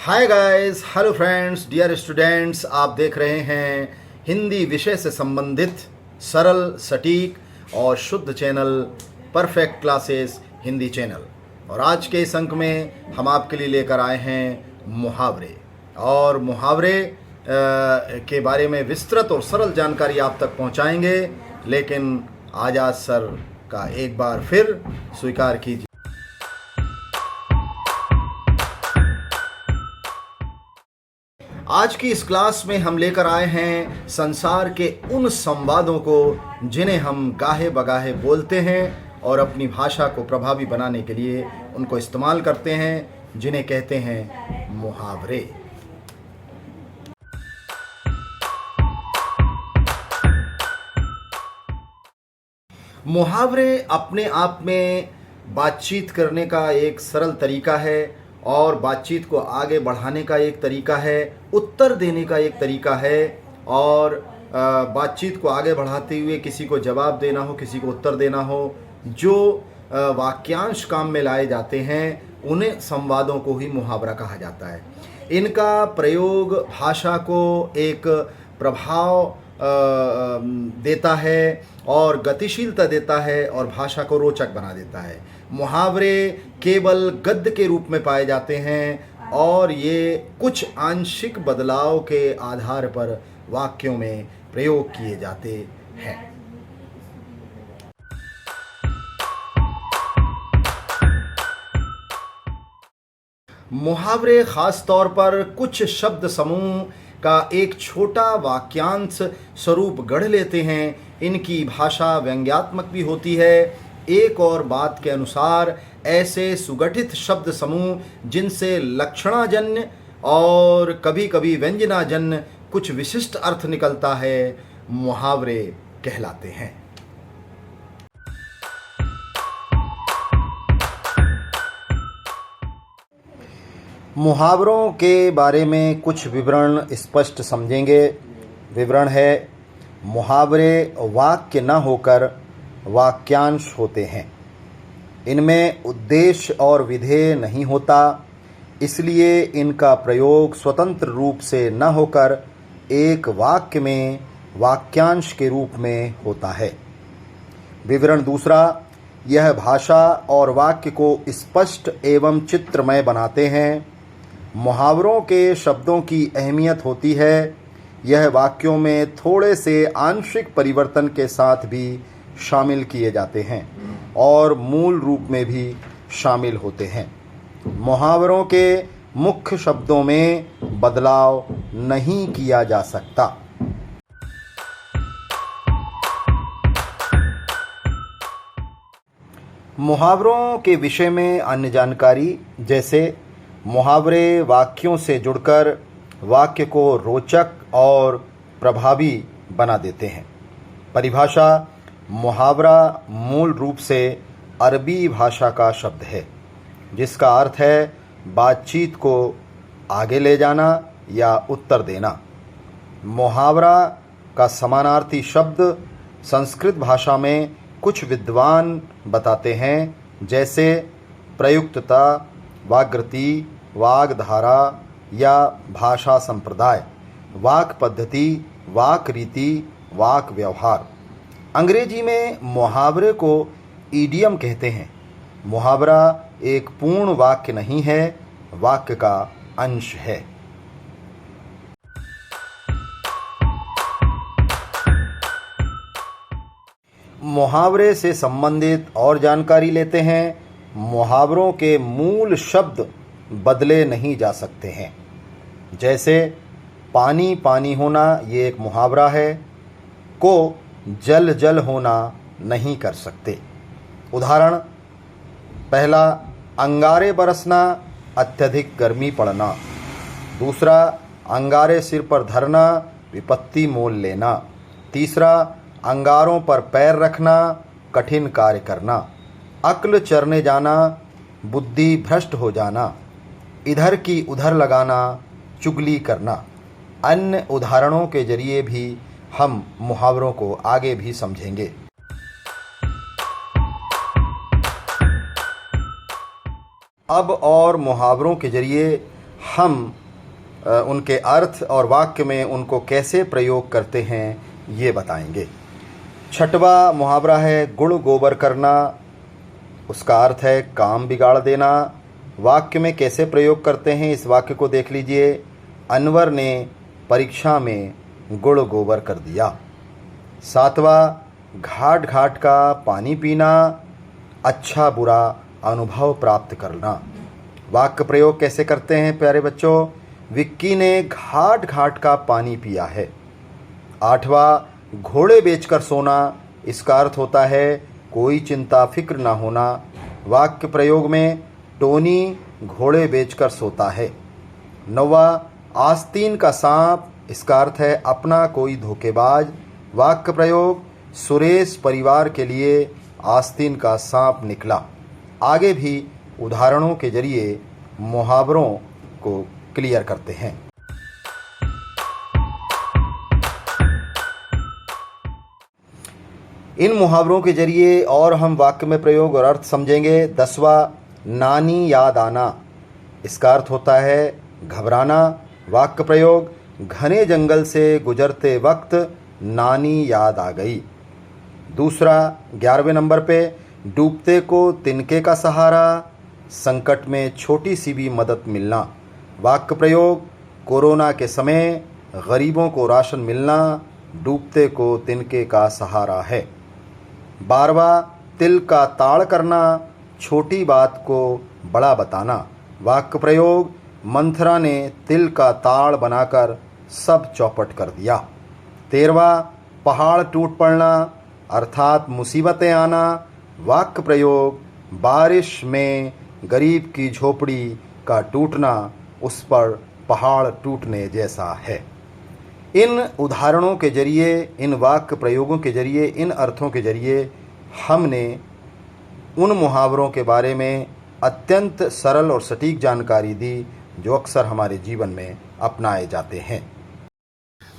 हाय guys, hello friends, dear students, आप देख रहे हैं हिंदी विषय से संबंधित सरल, सटीक और शुद्ध channel perfect classes Hindi channel. और आज के इस अंक में हम आपके लिए लेकर आए हैं मुहावरे। और मुहावरे के बारे में विस्तृत और सरल जानकारी आप तक पहुंचाएंगे, लेकिन आजाद सर का एक बार फिर स्वीकार कीजिए। आज की इस क्लास में हम लेकर आए हैं संसार के उन संवादों को जिन्हें हम गाहे बगाहे बोलते हैं और अपनी भाषा को प्रभावी बनाने के लिए उनको इस्तेमाल करते हैं, जिन्हें कहते हैं मुहावरे। मुहावरे अपने आप में बातचीत करने का एक सरल तरीका है और बातचीत को आगे बढ़ाने का एक तरीका है, उत्तर देने का एक तरीका है। और बातचीत को आगे बढ़ाते हुए किसी को जवाब देना हो, किसी को उत्तर देना हो, जो वाक्यांश काम में लाए जाते हैं, उन्हें संवादों को ही मुहावरा कहा जाता है। इनका प्रयोग भाषा को एक प्रभाव देता है और गतिशीलता देता है और भाषा को रोचक बना देता है। मुहावरे केवल गद्य के रूप में पाए जाते हैं और ये कुछ आंशिक बदलाव के आधार पर वाक्यों में प्रयोग किए जाते हैं। मुहावरे खास तौर पर कुछ शब्द समूह का एक छोटा वाक्यांश स्वरूप गढ़ लेते हैं। इनकी भाषा व्यंग्यात्मक भी होती है। एक और बात के अनुसार ऐसे सुगठित शब्द समूह जिनसे लक्षणाजन्य और कभी कभी व्यंजनाजन्य कुछ विशिष्ट अर्थ निकलता है, मुहावरे कहलाते हैं। मुहावरों के बारे में कुछ विवरण स्पष्ट समझेंगे। विवरण है, मुहावरे वाक्य न होकर वाक्यांश होते हैं। इनमें उद्देश्य और विधेय नहीं होता, इसलिए इनका प्रयोग स्वतंत्र रूप से न होकर एक वाक्य में वाक्यांश के रूप में होता है। विवरण दूसरा, यह भाषा और वाक्य को स्पष्ट एवं चित्रमय बनाते हैं। मुहावरों के शब्दों की अहमियत होती है, यह वाक्यों में थोड़े से आंशिक परिवर्तन के साथ भी शामिल किए जाते हैं और मूल रूप में भी शामिल होते हैं। मुहावरों के मुख्य शब्दों में बदलाव नहीं किया जा सकता। मुहावरों के विषय में अन्य जानकारी, जैसे मुहावरे वाक्यों से जुड़कर वाक्य को रोचक और प्रभावी बना देते हैं। परिभाषा, मुहावरा मूल रूप से अरबी भाषा का शब्द है, जिसका अर्थ है बातचीत को आगे ले जाना या उत्तर देना। मुहावरा का समानार्थी शब्द संस्कृत भाषा में कुछ विद्वान बताते हैं, जैसे प्रयुक्तता, वाग्रति, वाग्धारा या भाषा संप्रदाय, वाक पद्धति, वाक रीति, वाक व्यवहार। अंग्रेजी में मुहावरे को इडियम कहते हैं। मुहावरा एक पूर्ण वाक्य नहीं है, वाक्य का अंश है। मुहावरे से संबंधित और जानकारी लेते हैं। मुहावरों के मूल शब्द बदले नहीं जा सकते हैं। जैसे पानी पानी होना, ये एक मुहावरा है, को जल जल होना नहीं कर सकते। उदाहरण, पहला, अंगारे बरसना, अत्यधिक गर्मी पड़ना। दूसरा, अंगारे सिर पर धरना, विपत्ति मोल लेना। तीसरा, अंगारों पर पैर रखना, कठिन कार्य करना। अक्ल चरने जाना, बुद्धि भ्रष्ट हो जाना। इधर की उधर लगाना, चुगली करना। अन्य उदाहरणों के जरिए भी हम मुहावरों को आगे भी समझेंगे। अब और मुहावरों के जरिए हम उनके अर्थ और वाक्य में उनको कैसे प्रयोग करते हैं ये बताएंगे। छठवां मुहावरा है गुड़ गोबर करना। उसका अर्थ है काम बिगाड़ देना। वाक्य में कैसे प्रयोग करते हैं इस वाक्य को देख लीजिए। अनवर ने परीक्षा में गुड़ गोबर कर दिया। सातवां घाट घाट का पानी पीना, अच्छा बुरा अनुभव प्राप्त करना। वाक्य प्रयोग कैसे करते हैं प्यारे बच्चों। विक्की ने घाट घाट का पानी पिया है। आठवां घोड़े बेचकर सोना। इसका अर्थ होता है कोई चिंता फिक्र ना होना। वाक्य प्रयोग में टोनी घोड़े बेचकर सोता है। नौवां आस्तीन का सांप। इसका अर्थ है अपना कोई धोखेबाज। वाक्य प्रयोग सुरेश परिवार के लिए आस्तीन का सांप निकला। आगे भी उदाहरणों के जरिए मुहावरों को क्लियर करते हैं। इन मुहावरों के जरिए और हम वाक्य में प्रयोग और अर्थ समझेंगे। 10वां नानी याद आना। इसका अर्थ होता है घबराना। वाक्य प्रयोग घने जंगल से गुजरते वक्त नानी याद आ गई। दूसरा 11वें नंबर पे डूबते को तिनके का सहारा, संकट में छोटी सी भी मदद मिलना। वाक्य प्रयोग कोरोना के समय गरीबों को राशन मिलना डूबते को तिनके का सहारा है। 12वां तिल का ताड़ करना, छोटी बात को बड़ा बताना। वाक्य प्रयोग मंथरा ने तिल का ताड़ बनाकर सब चौपट कर दिया। 13वां पहाड़ टूट पड़ना अर्थात मुसीबतें आना। वाक्य प्रयोग बारिश में गरीब की झोपड़ी का टूटना उस पर पहाड़ टूटने जैसा है। इन उदाहरणों के जरिए, इन वाक्य प्रयोगों के जरिए, इन अर्थों के जरिए हमने उन मुहावरों के बारे में अत्यंत सरल और सटीक जानकारी दी जो अक्सर हमारे जीवन में अपनाए जाते हैं।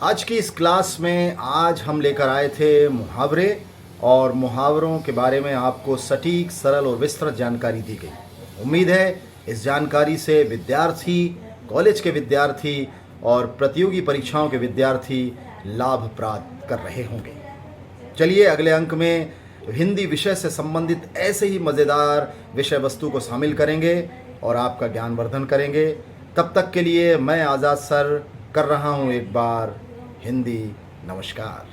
आज की इस क्लास में आज हम लेकर आए थे मुहावरे और मुहावरों के बारे में आपको सटीक, सरल और विस्तृत जानकारी दी गई। उम्मीद है इस जानकारी से विद्यार्थी, कॉलेज के विद्यार्थी और प्रतियोगी परीक्षाओं के विद्यार्थी लाभ प्राप्त कर रहे होंगे। चलिए अगले अंक में हिंदी विषय से संबंधित ऐसे ही मज़ेदार विषय वस्तु को शामिल करेंगे और आपका ज्ञानवर्धन करेंगे। तब तक के लिए मैं आज़ाद सर कर रहा हूँ एक बार हिंदी नमस्कार।